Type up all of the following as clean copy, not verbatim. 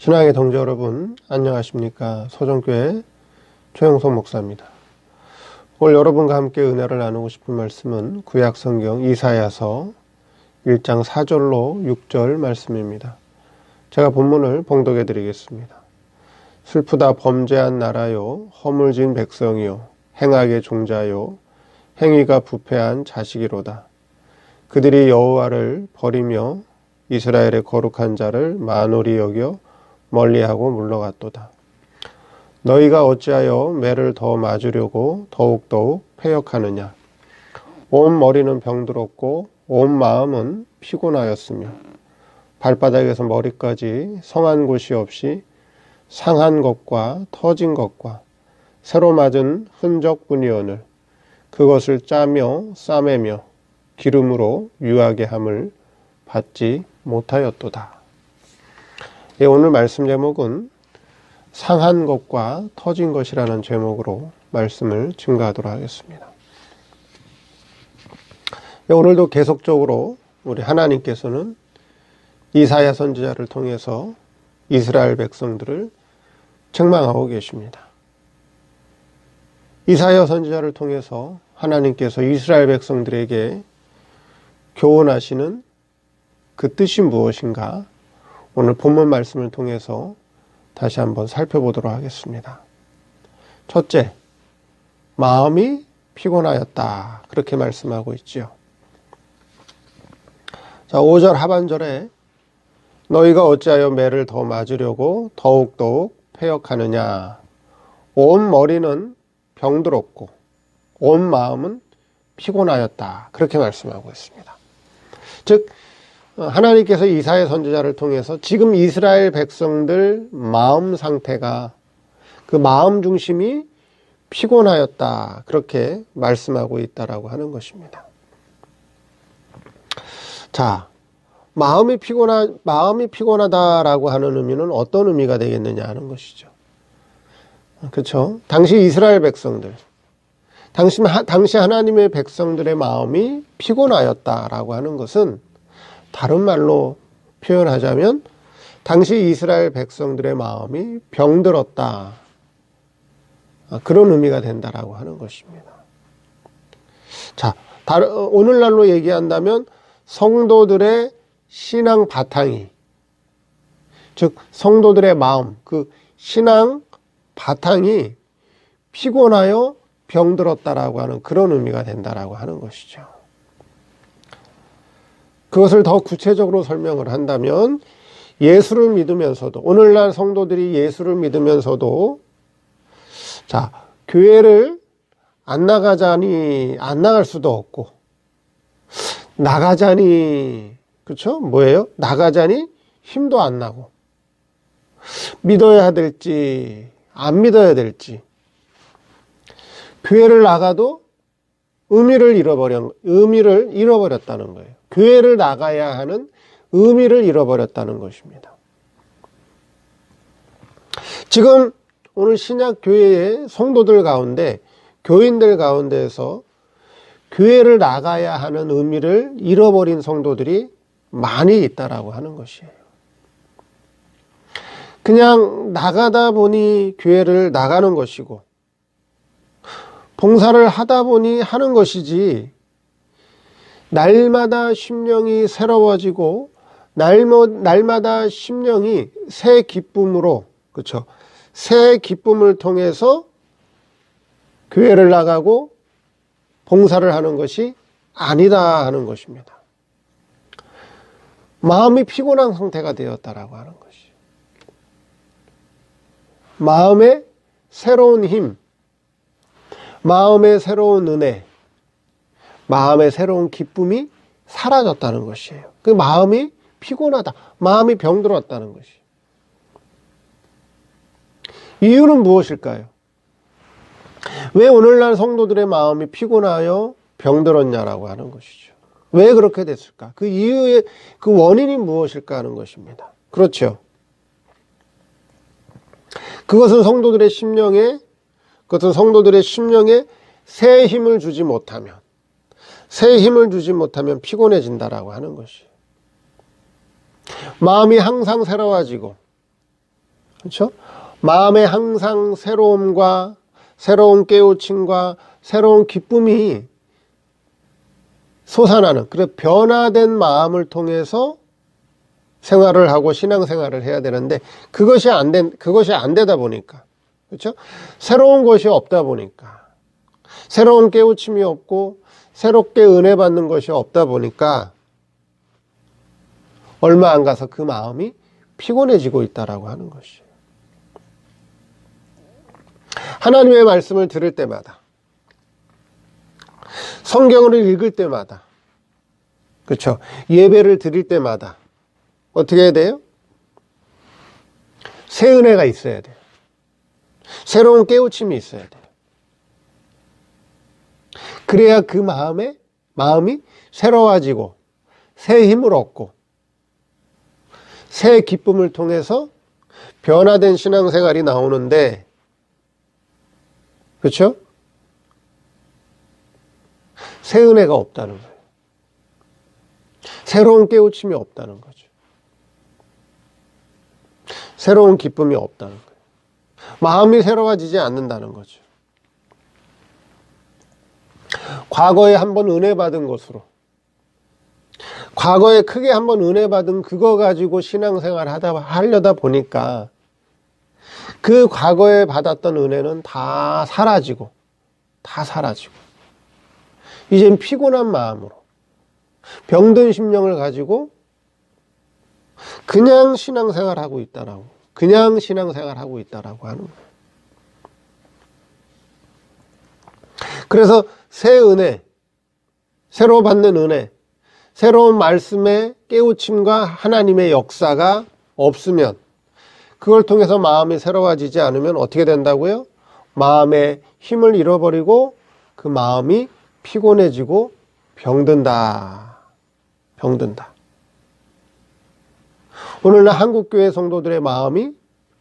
신앙의 동지 여러분, 안녕하십니까? 소정교회 최영석 목사입니다. 오늘 여러분과 함께 은혜를 나누고 싶은 말씀은 구약성경 이사야서 1장 4절로 6절 말씀입니다. 제가 본문을 봉독해 드리겠습니다. 슬프다 범죄한 나라요, 허물진 백성이요, 행악의 종자요, 행위가 부패한 자식이로다. 그들이 여호와를 버리며 이스라엘의 거룩한 자를 만홀히 여겨 멀리하고 물러갔도다. 너희가 어찌하여 매를 더 맞으려고 더욱더욱 패역하느냐. 온 머리는 병들었고 온 마음은 피곤하였으며 발바닥에서 머리까지 성한 곳이 없이 상한 것과 터진 것과 새로 맞은 흔적뿐이오늘 그것을 짜며 싸매며 기름으로 유하게 함을 받지 못하였도다. 오늘 말씀 제목은 상한 것과 터진 것이라는 제목으로 말씀을 증거하도록 하겠습니다. 오늘도 계속적으로 우리 하나님께서는 이사야 선지자를 통해서 이스라엘 백성들을 책망하고 계십니다. 이사야 선지자를 통해서 하나님께서 이스라엘 백성들에게 교훈하시는 그 뜻이 무엇인가? 오늘 본문 말씀을 통해서 다시 한번 살펴보도록 하겠습니다. 첫째, 마음이 피곤하였다. 그렇게 말씀하고 있지요. 자, 5절 하반절에 너희가 어찌하여 매를 더 맞으려고 더욱더욱 패역하느냐. 온 머리는 병들었고 온 마음은 피곤하였다. 그렇게 말씀하고 있습니다. 즉 하나님께서 이사야 선지자를 통해서 지금 이스라엘 백성들 마음 상태가 그 마음 중심이 피곤하였다. 그렇게 말씀하고 있다라고 하는 것입니다. 자, 마음이 피곤하다라고 하는 의미는 어떤 의미가 되겠느냐 하는 것이죠. 그렇죠? 당시 이스라엘 백성들, 당시 하나님의 백성들의 마음이 피곤하였다라고 하는 것은 다른 말로 표현하자면 당시 이스라엘 백성들의 마음이 병들었다. 그런 의미가 된다라고 하는 것입니다. 자, 오늘날로 얘기한다면 성도들의 신앙 바탕이, 즉 성도들의 마음, 그 신앙 바탕이 피곤하여 병들었다라고 하는 그런 의미가 된다라고 하는 것이죠. 그것을 더 구체적으로 설명을 한다면 예수를 믿으면서도, 오늘날 성도들이 예수를 믿으면서도 자, 교회를 안 나갈 수도 없고 나가자니, 그렇죠? 뭐예요? 나가자니 힘도 안 나고 믿어야 될지 안 믿어야 될지, 교회를 나가도 의미를 잃어버렸다는 거예요. 교회를 나가야 하는 의미를 잃어버렸다는 것입니다. 지금 오늘 신약교회의 성도들 가운데, 교인들 가운데에서 교회를 나가야 하는 의미를 잃어버린 성도들이 많이 있다라고 하는 것이에요. 그냥 나가다 보니 교회를 나가는 것이고 봉사를 하다 보니 하는 것이지, 날마다 심령이 새로워지고 날마다 심령이 새 기쁨으로, 그렇죠? 새 기쁨을 통해서 교회를 나가고 봉사를 하는 것이 아니다 하는 것입니다. 마음이 피곤한 상태가 되었다라고 하는 것이. 마음의 새로운 힘, 마음의 새로운 은혜, 마음의 새로운 기쁨이 사라졌다는 것이에요. 그 마음이 피곤하다, 마음이 병들었다는 것이. 이유는 무엇일까요? 왜 오늘날 성도들의 마음이 피곤하여 병들었냐라고 하는 것이죠. 왜 그렇게 됐을까? 그 이유의 그 원인이 무엇일까 하는 것입니다. 그렇죠. 그것은 성도들의 심령에 새 힘을 주지 못하면 피곤해진다라고 하는 것이. 마음이 항상 새로워지고 그렇죠? 마음에 항상 새로움과 새로운 깨우침과 새로운 기쁨이 솟아나는, 그래 변화된 마음을 통해서 생활을 하고 신앙생활을 해야 되는데 그것이 안 되다 보니까, 그렇죠? 새로운 것이 없다 보니까, 새로운 깨우침이 없고 새롭게 은혜 받는 것이 없다 보니까 얼마 안 가서 그 마음이 피곤해지고 있다라고 하는 것이에요. 하나님의 말씀을 들을 때마다, 성경을 읽을 때마다, 그렇죠? 예배를 드릴 때마다 어떻게 해야 돼요? 새 은혜가 있어야 돼요. 새로운 깨우침이 있어야 돼요. 그래야 그 마음이 새로워지고 새 힘을 얻고 새 기쁨을 통해서 변화된 신앙생활이 나오는데, 그렇죠? 새 은혜가 없다는 거예요. 새로운 깨우침이 없다는 거죠. 새로운 기쁨이 없다는 거예요. 마음이 새로워지지 않는다는 거죠. 과거에 한번 은혜 받은 것으로, 과거에 크게 한번 은혜 받은 그거 가지고 신앙생활 하려다 보니까 그 과거에 받았던 은혜는 다 사라지고 이젠 피곤한 마음으로 병든 심령을 가지고 그냥 신앙생활하고 있다라고 하는 거예요. 그래서 새 은혜, 새로 받는 은혜, 새로운 말씀의 깨우침과 하나님의 역사가 없으면, 그걸 통해서 마음이 새로워지지 않으면 어떻게 된다고요? 마음의 힘을 잃어버리고 그 마음이 피곤해지고 병든다. 오늘날 한국교회 성도들의 마음이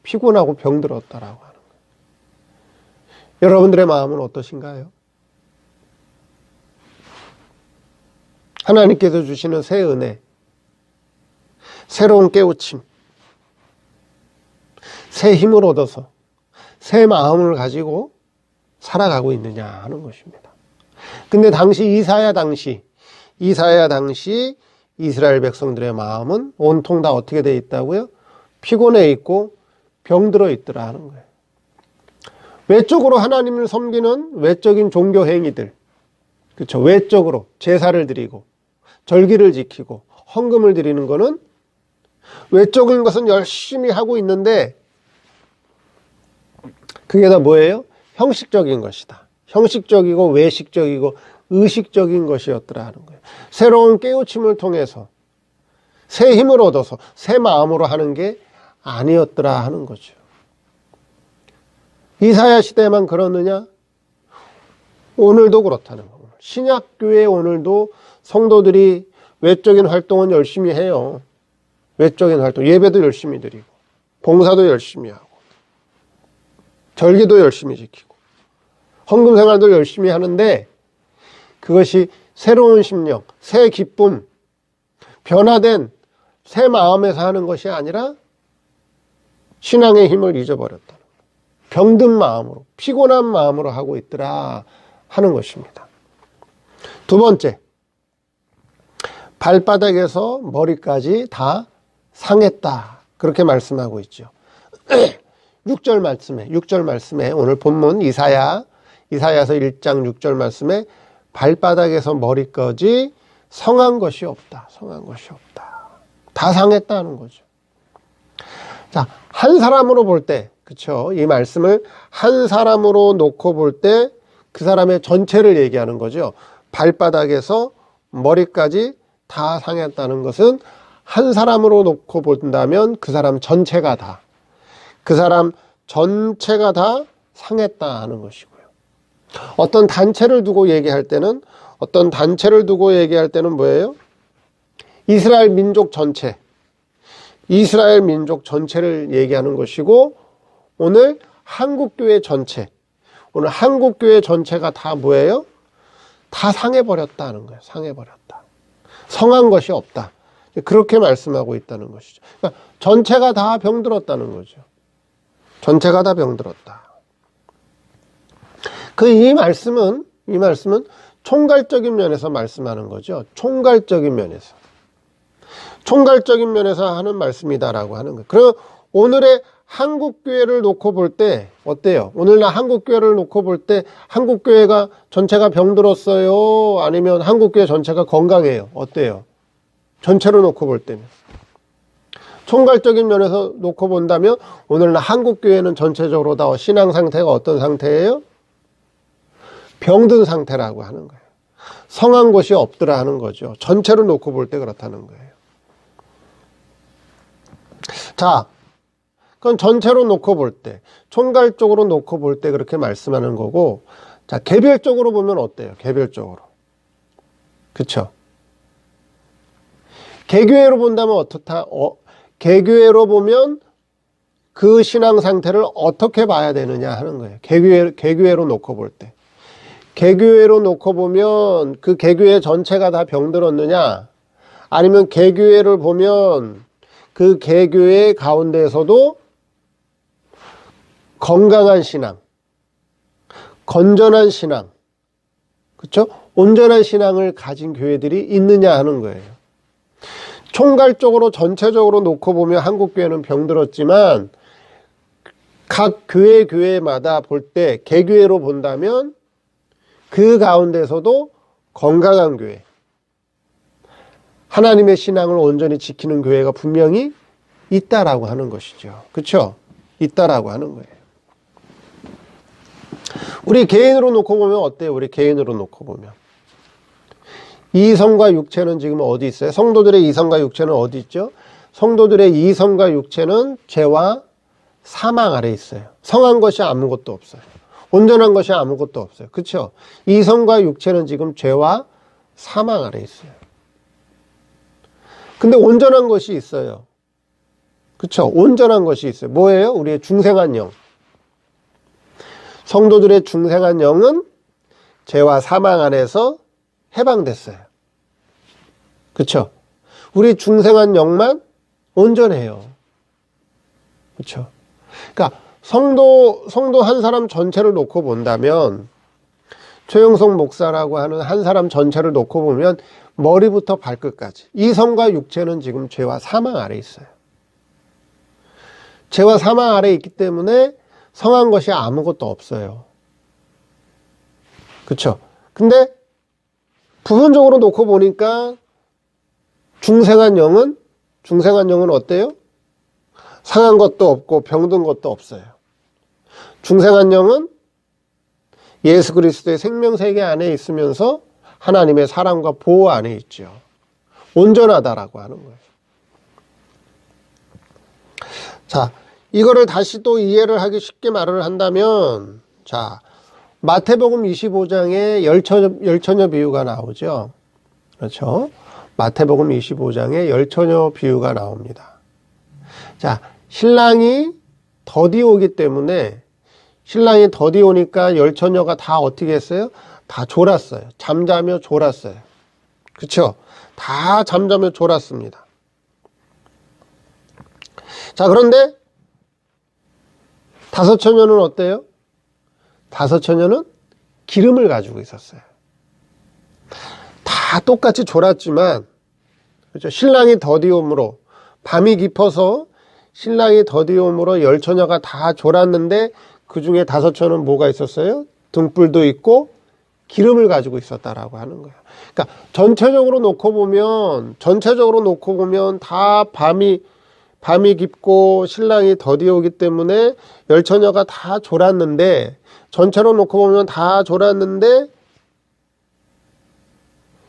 피곤하고 병들었다라고 하는 거예요. 여러분들의 마음은 어떠신가요? 하나님께서 주시는 새 은혜, 새로운 깨우침, 새 힘을 얻어서 새 마음을 가지고 살아가고 있느냐 하는 것입니다. 근데 이사야 당시 이스라엘 백성들의 마음은 온통 다 어떻게 되어 있다고요? 피곤해 있고 병들어 있더라 하는 거예요. 외적으로 하나님을 섬기는 외적인 종교 행위들, 그렇죠? 외적으로 제사를 드리고 절기를 지키고 헌금을 드리는 거는 외적인 것은 열심히 하고 있는데 그게 다 뭐예요? 형식적인 것이다. 형식적이고 외식적이고 의식적인 것이었더라 하는 거예요. 새로운 깨우침을 통해서 새 힘을 얻어서 새 마음으로 하는 게 아니었더라 하는 거죠. 이사야 시대만 그러느냐? 오늘도 그렇다는 겁니다. 신약교회 오늘도 성도들이 외적인 활동은 열심히 해요. 외적인 활동, 예배도 열심히 드리고 봉사도 열심히 하고 절기도 열심히 지키고 헌금 생활도 열심히 하는데 그것이 새로운 심령, 새 기쁨, 변화된 새 마음에서 하는 것이 아니라 신앙의 힘을 잊어버렸다. 병든 마음으로, 피곤한 마음으로 하고 있더라 하는 것입니다. 두 번째, 발바닥에서 머리까지 다 상했다. 그렇게 말씀하고 있죠. 6절 말씀에 오늘 본문 이사야서 1장 6절 말씀에 발바닥에서 머리까지 성한 것이 없다. 다 상했다는 거죠. 자, 한 사람으로 볼 때, 그쵸? 이 말씀을 한 사람으로 놓고 볼 때 그 사람의 전체를 얘기하는 거죠. 발바닥에서 머리까지 다 상했다는 것은 한 사람으로 놓고 본다면 그 사람 전체가 다 상했다 하는 것이고요. 어떤 단체를 두고 얘기할 때는 뭐예요? 이스라엘 민족 전체를 얘기하는 것이고, 오늘 한국교회 전체가 다 뭐예요? 다 상해버렸다는 거예요. 상해버렸다. 성한 것이 없다. 그렇게 말씀하고 있다는 것이죠. 그러니까 전체가 다 병들었다는 거죠. 전체가 다 병들었다. 이 말씀은 총괄적인 면에서 말씀하는 거죠. 총괄적인 면에서. 총괄적인 면에서 하는 말씀이다라고 하는 거예요. 그럼 오늘의 한국교회를 놓고 볼 때 어때요? 오늘날 한국교회를 놓고 볼 때 한국교회가 전체가 병들었어요? 아니면 한국교회 전체가 건강해요? 어때요? 전체로 놓고 볼 때는. 총괄적인 면에서 놓고 본다면 오늘날 한국교회는 전체적으로 다 신앙 상태가 어떤 상태예요? 병든 상태라고 하는 거예요. 성한 것이 없더라 하는 거죠. 전체로 놓고 볼 때 그렇다는 거예요. 자, 그건 전체로 놓고 볼 때, 총괄적으로 놓고 볼 때 그렇게 말씀하는 거고, 자, 개별적으로 보면 어때요? 개별적으로. 그쵸? 개교회로 본다면 개교회로 보면 그 신앙 상태를 어떻게 봐야 되느냐 하는 거예요. 개교회로 놓고 볼 때. 개교회로 놓고 보면 그 개교회 전체가 다 병들었느냐? 아니면 개교회를 보면 그 개교회 가운데에서도 건강한 신앙, 건전한 신앙, 그렇죠? 온전한 신앙을 가진 교회들이 있느냐 하는 거예요. 총괄적으로 전체적으로 놓고 보면 한국교회는 병들었지만 각 교회마다 볼 때 개교회로 본다면 그 가운데서도 건강한 교회, 하나님의 신앙을 온전히 지키는 교회가 분명히 있다라고 하는 것이죠. 그렇죠? 있다라고 하는 거예요. 우리 개인으로 놓고 보면 어때요? 우리 개인으로 놓고 보면 이성과 육체는 지금 어디 있어요? 성도들의 이성과 육체는 어디 있죠? 성도들의 이성과 육체는 죄와 사망 아래 있어요. 성한 것이 아무것도 없어요. 온전한 것이 아무것도 없어요. 그렇죠? 이성과 육체는 지금 죄와 사망 아래 있어요. 근데 온전한 것이 있어요. 그렇죠? 온전한 것이 있어요. 뭐예요? 우리의 중생한 영. 성도들의 중생한 영은 죄와 사망 안에서 해방됐어요. 그렇죠? 우리 중생한 영만 온전해요. 그렇죠? 그러니까 성도 한 사람 전체를 놓고 본다면 최영석 목사라고 하는 한 사람 전체를 놓고 보면 머리부터 발끝까지 이성과 육체는 지금 죄와 사망 아래 있어요. 죄와 사망 아래 있기 때문에 성한 것이 아무것도 없어요. 그렇죠? 근데 부분적으로 놓고 보니까 중생한 영은 어때요? 상한 것도 없고 병든 것도 없어요. 중생한 영은 예수 그리스도의 생명세계 안에 있으면서 하나님의 사랑과 보호 안에 있죠. 온전하다라고 하는 거예요. 자, 이거를 다시 또 이해를 하기 쉽게 말을 한다면, 자, 마태복음 25장에 열처녀 비유가 나오죠. 그렇죠? 마태복음 25장에 열처녀 비유가 나옵니다. 자, 신랑이 더디 오기 때문에 신랑이 더디 오니까 열처녀가 다 어떻게 했어요? 다 졸았어요. 잠자며 졸았어요. 그렇죠? 다 잠자며 졸았습니다. 자, 그런데 다섯 처녀는 어때요? 다섯 처녀는 기름을 가지고 있었어요. 다 똑같이 졸았지만, 그렇죠? 신랑이 더디옴으로, 밤이 깊어서 신랑이 더디옴으로 열 처녀가 다 졸았는데 그 중에 다섯 처녀는 뭐가 있었어요? 등불도 있고 기름을 가지고 있었다라고 하는 거예요. 그러니까 전체적으로 놓고 보면 다 밤이 깊고 신랑이 더디오기 때문에 열 처녀가 다 졸았는데, 전체로 놓고 보면 다 졸았는데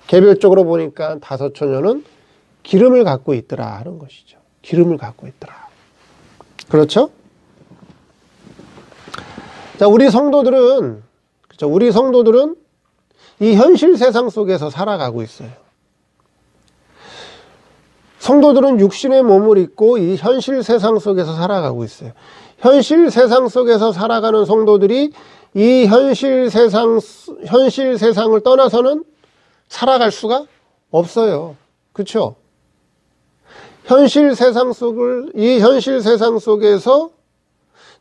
개별적으로 보니까 다섯 처녀는 기름을 갖고 있더라 하는 것이죠. 기름을 갖고 있더라. 그렇죠? 자, 우리 성도들은 이 현실 세상 속에서 살아가고 있어요. 성도들은 육신의 몸을 입고 이 현실 세상 속에서 살아가고 있어요. 현실 세상 속에서 살아가는 성도들이 이 현실 세상을 떠나서는 살아갈 수가 없어요. 그렇죠? 이 현실 세상 속에서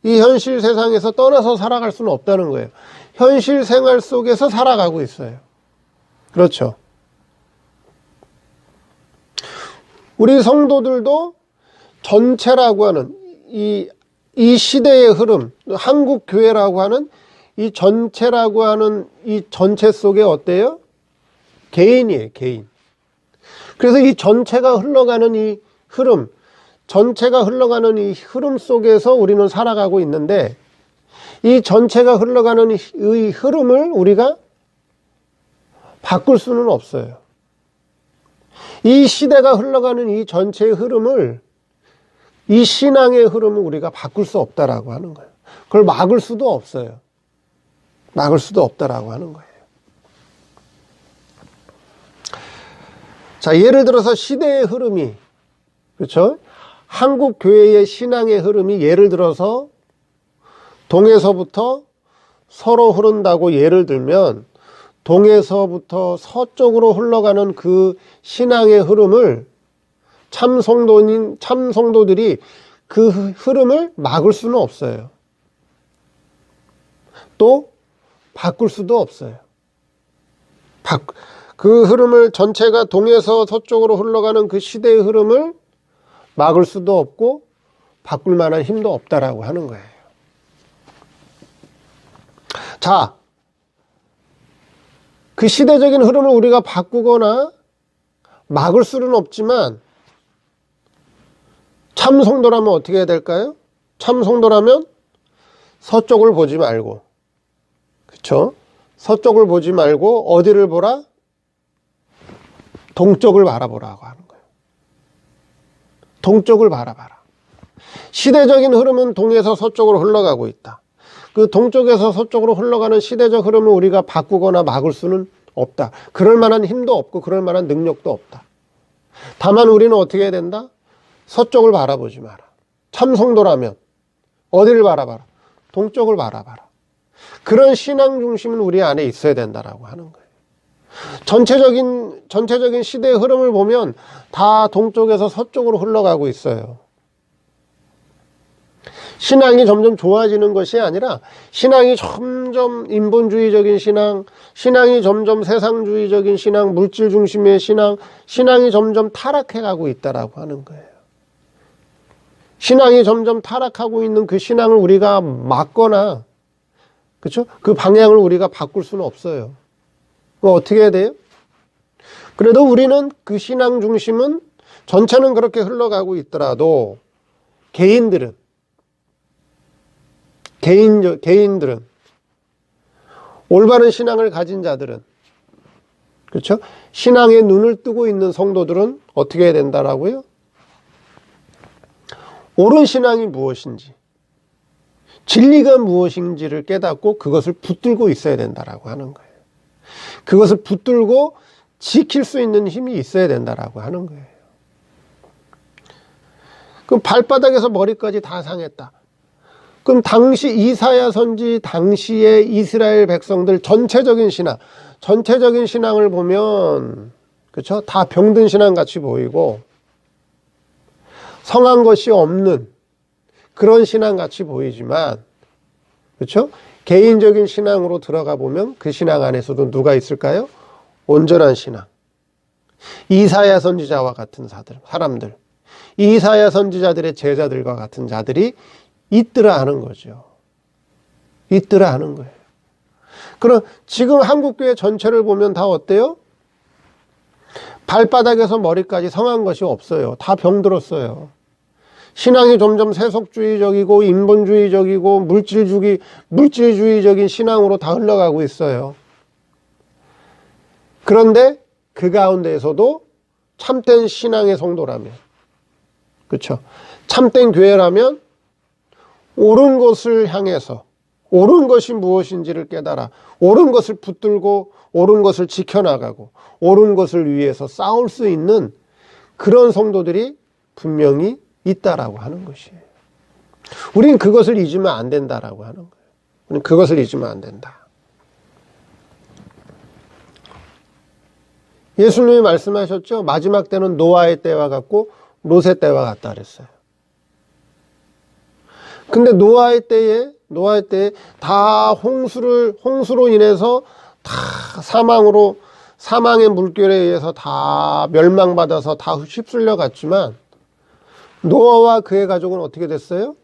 이 현실 세상에서 떠나서 살아갈 수는 없다는 거예요. 현실 생활 속에서 살아가고 있어요. 그렇죠. 우리 성도들도 전체라고 하는 이 시대의 흐름, 한국 교회라고 하는 이 전체라고 하는 이 전체 속에 어때요? 개인이에요, 개인. 그래서 이 전체가 흘러가는 이 흐름, 전체가 흘러가는 이 흐름 속에서 우리는 살아가고 있는데, 이 전체가 흘러가는 이 흐름을 우리가 바꿀 수는 없어요. 이 시대가 흘러가는 이 전체의 흐름을, 이 신앙의 흐름을 우리가 바꿀 수 없다라고 하는 거예요. 그걸 막을 수도 없어요. 막을 수도 없다라고 하는 거예요. 자, 예를 들어서 시대의 흐름이, 그렇죠? 한국 교회의 신앙의 흐름이 예를 들어서 동에서부터 서로 흐른다고 예를 들면, 동에서부터 서쪽으로 흘러가는 그 신앙의 흐름을 참 성도들이 그 흐름을 막을 수는 없어요. 또 바꿀 수도 없어요. 그 흐름을 전체가 동에서 서쪽으로 흘러가는 그 시대의 흐름을 막을 수도 없고 바꿀 만한 힘도 없다라고 하는 거예요. 자, 그 시대적인 흐름을 우리가 바꾸거나 막을 수는 없지만 참 성도라면 어떻게 해야 될까요? 참 성도라면 서쪽을 보지 말고, 그렇죠? 서쪽을 보지 말고 어디를 보라? 동쪽을 바라보라고 하는 거예요. 동쪽을 바라봐라. 시대적인 흐름은 동에서 서쪽으로 흘러가고 있다. 그 동쪽에서 서쪽으로 흘러가는 시대적 흐름을 우리가 바꾸거나 막을 수는 없다. 그럴 만한 힘도 없고 그럴 만한 능력도 없다. 다만 우리는 어떻게 해야 된다? 서쪽을 바라보지 마라. 참 성도라면 어디를 바라봐라? 동쪽을 바라봐라. 그런 신앙 중심은 우리 안에 있어야 된다라고 하는 거예요. 전체적인 시대의 흐름을 보면 다 동쪽에서 서쪽으로 흘러가고 있어요. 신앙이 점점 좋아지는 것이 아니라 신앙이 점점 인본주의적인 신앙, 신앙이 점점 세상주의적인 신앙, 물질 중심의 신앙, 신앙이 점점 타락해가고 있다라고 하는 거예요. 신앙이 점점 타락하고 있는 그 신앙을 우리가 막거나, 그렇죠? 그 방향을 우리가 바꿀 수는 없어요. 그럼 어떻게 해야 돼요? 그래도 우리는 그 신앙 중심은 전체는 그렇게 흘러가고 있더라도 개인들은 올바른 신앙을 가진 자들은, 그렇죠? 신앙의 눈을 뜨고 있는 성도들은 어떻게 해야 된다라고요? 옳은 신앙이 무엇인지, 진리가 무엇인지를 깨닫고 그것을 붙들고 있어야 된다라고 하는 거예요. 그것을 붙들고 지킬 수 있는 힘이 있어야 된다라고 하는 거예요. 그럼 발바닥에서 머리까지 다 상했다. 그럼 당시 이사야 선지 당시의 이스라엘 백성들 전체적인 신앙을 보면, 그렇죠? 다 병든 신앙 같이 보이고 성한 것이 없는 그런 신앙 같이 보이지만, 그렇죠? 개인적인 신앙으로 들어가 보면 그 신앙 안에서도 누가 있을까요? 온전한 신앙. 이사야 선지자와 같은 사람들, 이사야 선지자들의 제자들과 같은 자들이 있더라 하는 거죠. 있더라 하는 거예요. 그럼 지금 한국교회 전체를 보면 다 어때요? 발바닥에서 머리까지 성한 것이 없어요. 다 병들었어요. 신앙이 점점 세속주의적이고 인본주의적이고 물질주의적인 신앙으로 다 흘러가고 있어요. 그런데 그 가운데에서도 참된 신앙의 성도라면, 그렇죠? 참된 교회라면 옳은 것을 향해서 옳은 것이 무엇인지를 깨달아 옳은 것을 붙들고 옳은 것을 지켜나가고 옳은 것을 위해서 싸울 수 있는 그런 성도들이 분명히 있다라고 하는 것이에요. 우리는 그것을 잊으면 안 된다라고 하는 거예요. 우리는 그것을 잊으면 안 된다. 예수님이 말씀하셨죠. 마지막 때는 노아의 때와 같고 롯의 때와 같다 그랬어요. 근데 노아의 때에 다 홍수로 인해서 다 사망의 물결에 의해서 다 멸망받아서 다 휩쓸려 갔지만 노아와 그의 가족은 어떻게 됐어요?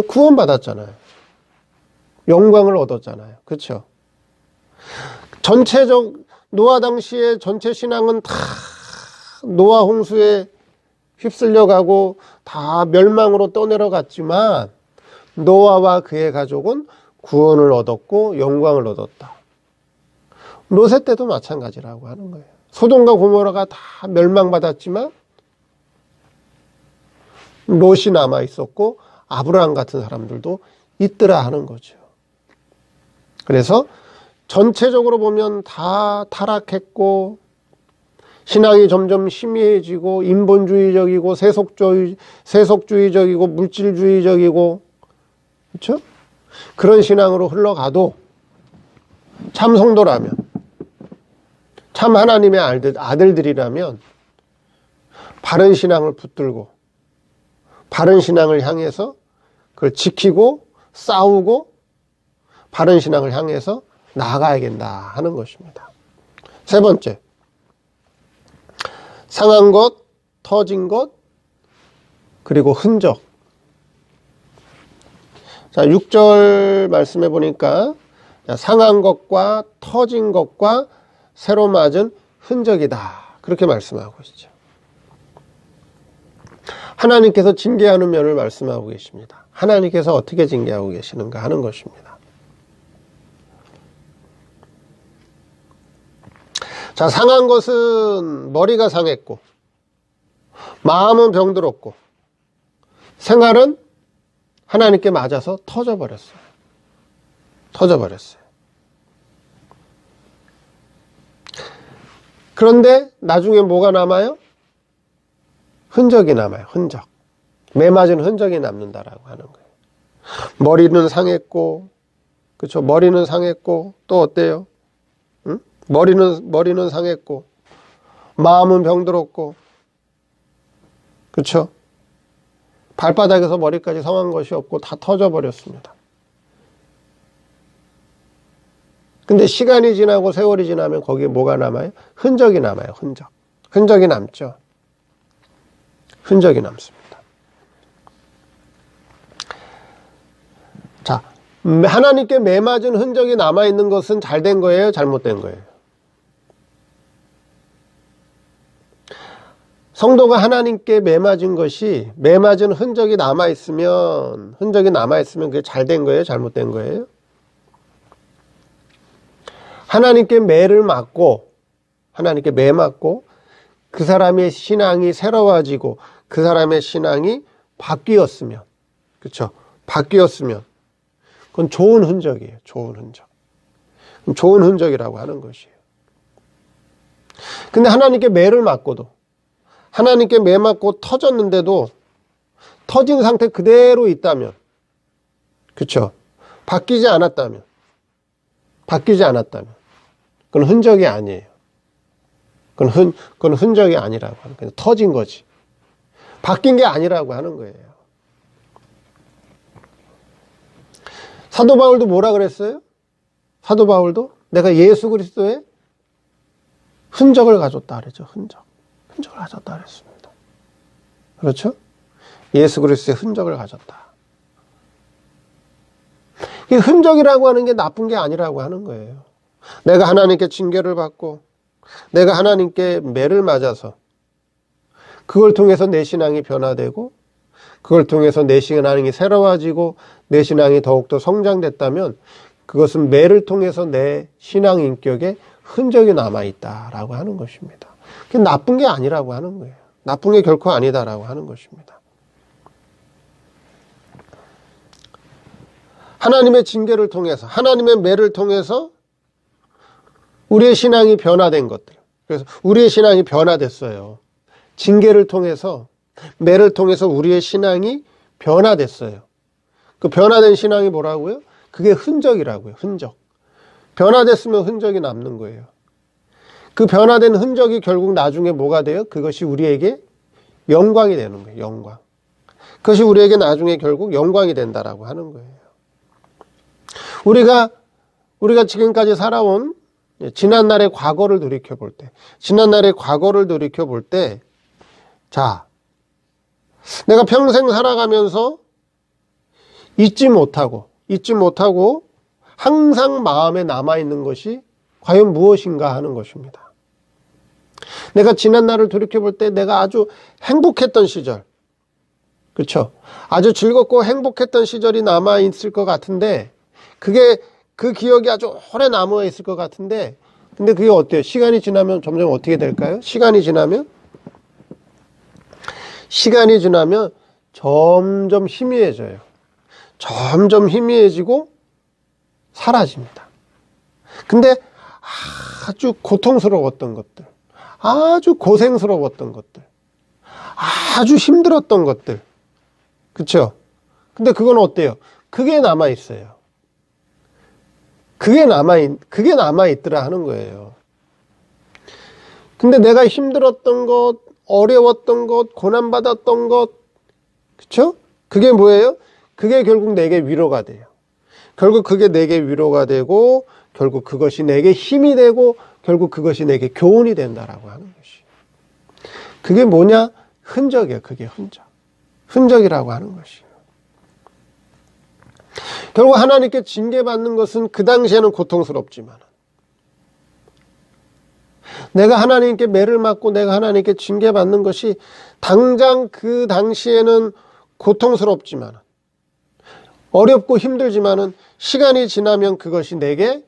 구원받았잖아요. 영광을 얻었잖아요. 그렇죠? 노아 당시의 전체 신앙은 다 노아 홍수에 휩쓸려 가고 다 멸망으로 떠내려갔지만 노아와 그의 가족은 구원을 얻었고 영광을 얻었다. 롯의 때도 마찬가지라고 하는 거예요. 소돔과 고모라가 다 멸망받았지만 롯이 남아 있었고 아브라함 같은 사람들도 있더라 하는 거죠. 그래서 전체적으로 보면 다 타락했고 신앙이 점점 희미해지고 인본주의적이고 세속주의적이고 물질주의적이고 그렇죠? 그런 신앙으로 흘러가도 참 성도라면 참 하나님의 아들들이라면 바른 신앙을 붙들고 바른 신앙을 향해서 그걸 지키고 싸우고 바른 신앙을 향해서 나아가야겠다 하는 것입니다. 세 번째, 상한 것, 터진 것, 그리고 흔적. 자, 6절 말씀해 보니까 상한 것과 터진 것과 새로 맞은 흔적이다. 그렇게 말씀하고 있죠. 하나님께서 징계하는 면을 말씀하고 계십니다. 하나님께서 어떻게 징계하고 계시는가 하는 것입니다. 자, 상한 것은 머리가 상했고 마음은 병들었고 생활은 하나님께 맞아서 터져버렸어요. 그런데 나중에 뭐가 남아요? 흔적이 남아요. 흔적. 매맞은 흔적이 남는다라고 하는 거예요. 머리는 상했고, 그렇죠? 머리는 상했고 또 어때요? 응? 머리는 상했고 마음은 병들었고, 그렇죠? 발바닥에서 머리까지 상한 것이 없고 다 터져버렸습니다. 근데 시간이 지나고 세월이 지나면 거기에 뭐가 남아요? 흔적이 남아요. 흔적이 남죠. 흔적이 남습니다. 자, 하나님께 매맞은 흔적이 남아있는 것은 잘된 거예요? 잘못된 거예요? 성도가 하나님께 매맞은 흔적이 남아있으면 그게 잘된 거예요? 잘못된 거예요? 하나님께 매 맞고 그 사람의 신앙이 새로워지고 그 사람의 신앙이 바뀌었으면, 그렇죠? 바뀌었으면 그건 좋은 흔적이에요. 좋은 흔적이라고 하는 것이에요. 근데 하나님께 매를 맞고도 하나님께 매 맞고 터졌는데도 터진 상태 그대로 있다면, 그렇죠? 바뀌지 않았다면 그건 흔적이 아니에요. 그건 흔적이 아니라고 하는 거예요. 터진 거지. 바뀐 게 아니라고 하는 거예요. 사도 바울도 뭐라 그랬어요? 사도 바울도 내가 예수 그리스도의 흔적을 가졌다 그랬죠. 흔적을 가졌다 그랬습니다. 그렇죠? 예수 그리스도의 흔적을 가졌다. 이 흔적이라고 하는 게 나쁜 게 아니라고 하는 거예요. 내가 하나님께 징계를 받고 내가 하나님께 매를 맞아서 그걸 통해서 내 신앙이 변화되고 그걸 통해서 내 신앙이 새로워지고 내 신앙이 더욱더 성장됐다면 그것은 매를 통해서 내 신앙 인격에 흔적이 남아있다라고 하는 것입니다. 그게 나쁜 게 아니라고 하는 거예요. 나쁜 게 결코 아니다라고 하는 것입니다. 하나님의 징계를 통해서 하나님의 매를 통해서 우리의 신앙이 변화된 것들. 그래서 우리의 신앙이 변화됐어요. 징계를 통해서 매를 통해서 우리의 신앙이 변화됐어요. 그 변화된 신앙이 뭐라고요? 그게 흔적이라고요. 흔적. 변화됐으면 흔적이 남는 거예요. 그 변화된 흔적이 결국 나중에 뭐가 돼요? 그것이 우리에게 영광이 되는 거예요. 영광. 그것이 우리에게 나중에 결국 영광이 된다라고 하는 거예요. 우리가 지금까지 살아온 지난날의 과거를 돌이켜 볼 때, 자, 내가 평생 살아가면서 잊지 못하고 항상 마음에 남아있는 것이 과연 무엇인가 하는 것입니다. 내가 지난날을 돌이켜 볼 때 내가 아주 행복했던 시절, 그렇죠? 아주 즐겁고 행복했던 시절이 남아있을 것 같은데, 그 기억이 아주 오래 남아있을 것 같은데, 근데 그게 어때요? 시간이 지나면 점점 어떻게 될까요? 시간이 지나면 점점 희미해져요. 점점 희미해지고 사라집니다. 근데 아주 고통스러웠던 것들, 아주 고생스러웠던 것들, 아주 힘들었던 것들, 그쵸? 근데 그건 어때요? 그게 남아있어요. 그게 남아있더라 하는 거예요. 근데 내가 힘들었던 것, 어려웠던 것, 고난받았던 것, 그쵸? 그게 뭐예요? 그게 결국 내게 위로가 돼요. 결국 그게 내게 위로가 되고, 결국 그것이 내게 힘이 되고, 결국 그것이 내게 교훈이 된다라고 하는 것이. 그게 뭐냐? 흔적이에요. 그게 흔적. 흔적이라고 하는 것이에요. 결국 하나님께 징계받는 것은 그 당시에는 고통스럽지만, 내가 하나님께 매를 맞고 내가 하나님께 징계받는 것이 당장 그 당시에는 고통스럽지만, 어렵고 힘들지만은 시간이 지나면 그것이 내게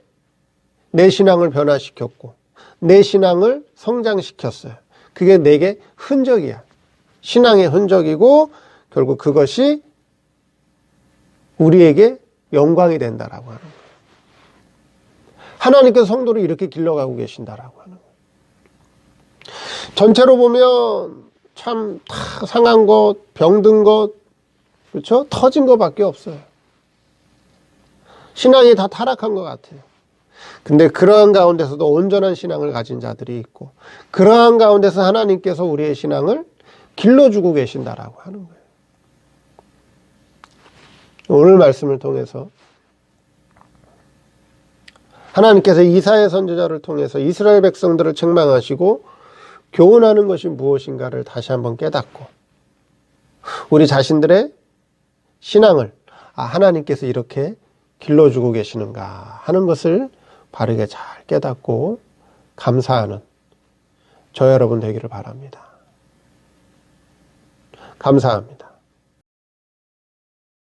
내 신앙을 변화시켰고 내 신앙을 성장시켰어요. 그게 내게 흔적이야. 신앙의 흔적이고 결국 그것이 우리에게 영광이 된다라고 하는 거예요. 하나님께서 성도를 이렇게 길러가고 계신다라고 하는 거예요. 전체로 보면 참 다 상한 것, 병든 것, 그렇죠? 터진 것밖에 없어요. 신앙이 다 타락한 것 같아요. 근데 그러한 가운데서도 온전한 신앙을 가진 자들이 있고, 그러한 가운데서 하나님께서 우리의 신앙을 길러주고 계신다라고 하는 거예요. 오늘 말씀을 통해서 하나님께서 이사야 선지자를 통해서 이스라엘 백성들을 책망하시고 교훈하는 것이 무엇인가를 다시 한번 깨닫고, 우리 자신들의 신앙을 하나님께서 이렇게 길러주고 계시는가 하는 것을 바르게 잘 깨닫고 감사하는 저 여러분 되기를 바랍니다. 감사합니다.